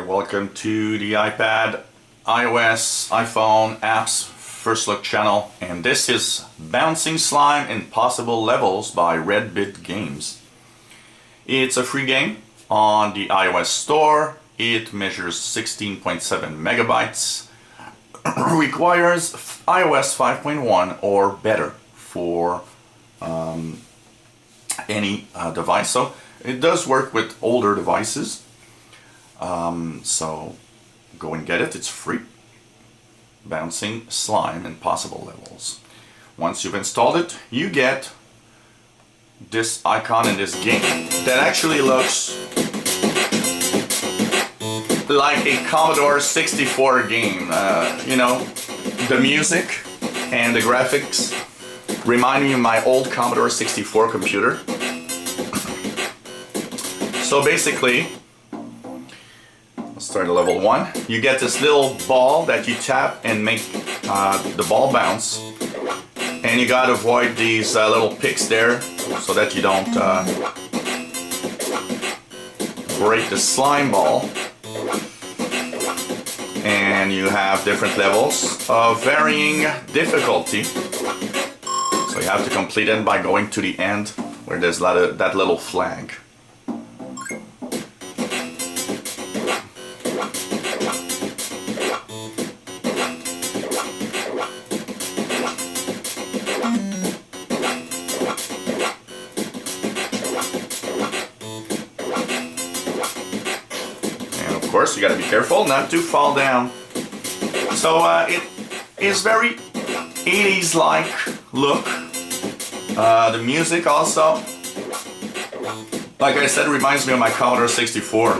welcome to the iPad, iOS, iPhone apps first look channel, and this is Bouncing Slime Impossible Levels by Red Games. It's a free game on the iOS store. It measures 16.7 megabytes, requires iOS 5.1 or better for any device, so it does work with older devices. So go and get it, it's free. Bouncing Slime Impossible Levels. Once you've installed it, you get this icon in this game that actually looks like a Commodore 64 game. You know, the music and the graphics remind me of my old Commodore 64 computer. So basically, let's start at level 1. You get this little ball that you tap and make the ball bounce. And you gotta avoid these little picks there so that you don't break the slime ball. And you have different levels of varying difficulty. So you have to complete it by going to the end where there's that little flag. Of course, you gotta be careful not to fall down. So it is very 80s like look. The music also, like I said, reminds me of my Commodore 64.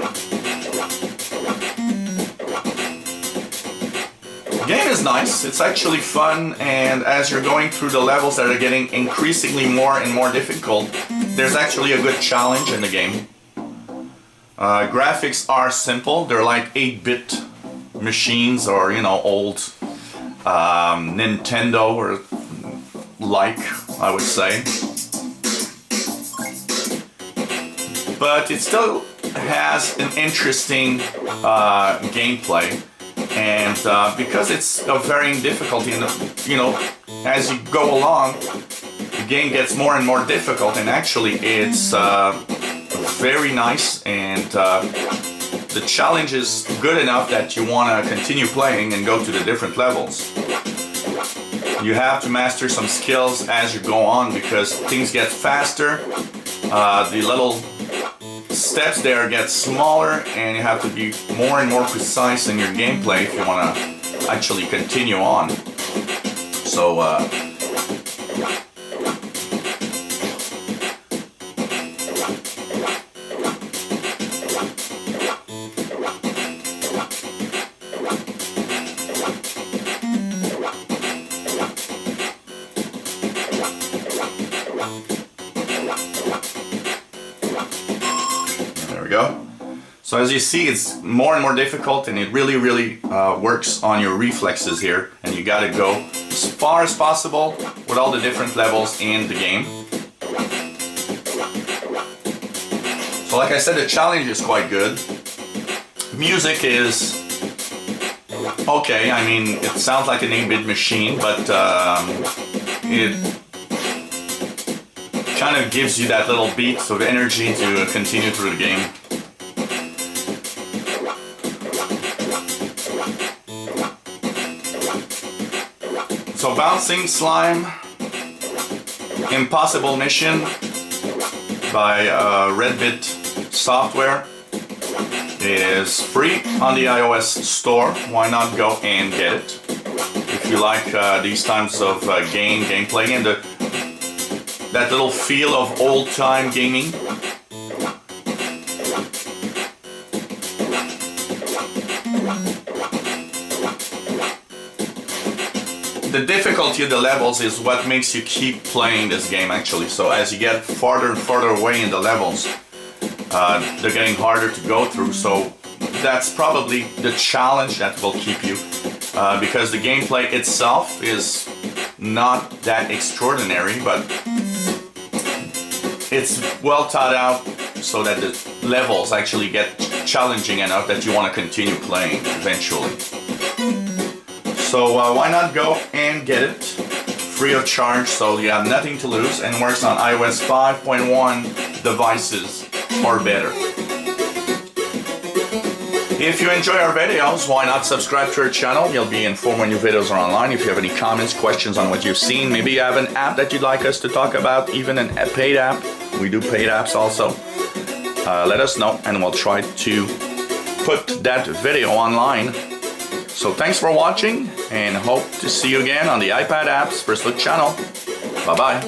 The game is nice, it's actually fun, and as you're going through the levels that are getting increasingly more and more difficult, there's actually a good challenge in the game. Graphics are simple, they're like 8-bit machines or, you know, old Nintendo or like, I would say. But it still has an interesting gameplay, and because it's of varying difficulty, and you know, as you go along, the game gets more and more difficult, and actually it's very nice, and the challenge is good enough that you want to continue playing and go to the different levels. You have to master some skills as you go on because things get faster, the little steps there get smaller, and you have to be more and more precise in your gameplay if you want to actually continue on. So go. So as you see, it's more and more difficult, and it really works on your reflexes here, and you gotta go as far as possible with all the different levels in the game. So like I said, the challenge is quite good. Music is okay, I mean, it sounds like an 8-bit machine, but it kind of gives you that little beat of energy to continue through the game. So Bouncing Slime Impossible Mission by Red Software is free on the iOS store. Why not go and get it if you like these types of gameplay and that little feel of old-time gaming. The difficulty of the levels is what makes you keep playing this game actually. So as you get farther and farther away in the levels, they're getting harder to go through. So that's probably the challenge that will keep you, because the gameplay itself is not that extraordinary, but it's well thought out so that levels actually get challenging enough that you want to continue playing eventually. So why not go and get it free of charge, so you have nothing to lose, and works on iOS 5.1 devices or better. If you enjoy our videos, why not subscribe to our channel? You'll be informed when new videos are online. If you have any comments, questions on what you've seen, maybe you have an app that you'd like us to talk about, even a paid app. We do paid apps also. Let us know and we'll try to put that video online. So thanks for watching and hope to see you again on the iPad Apps First Look channel. Bye-bye.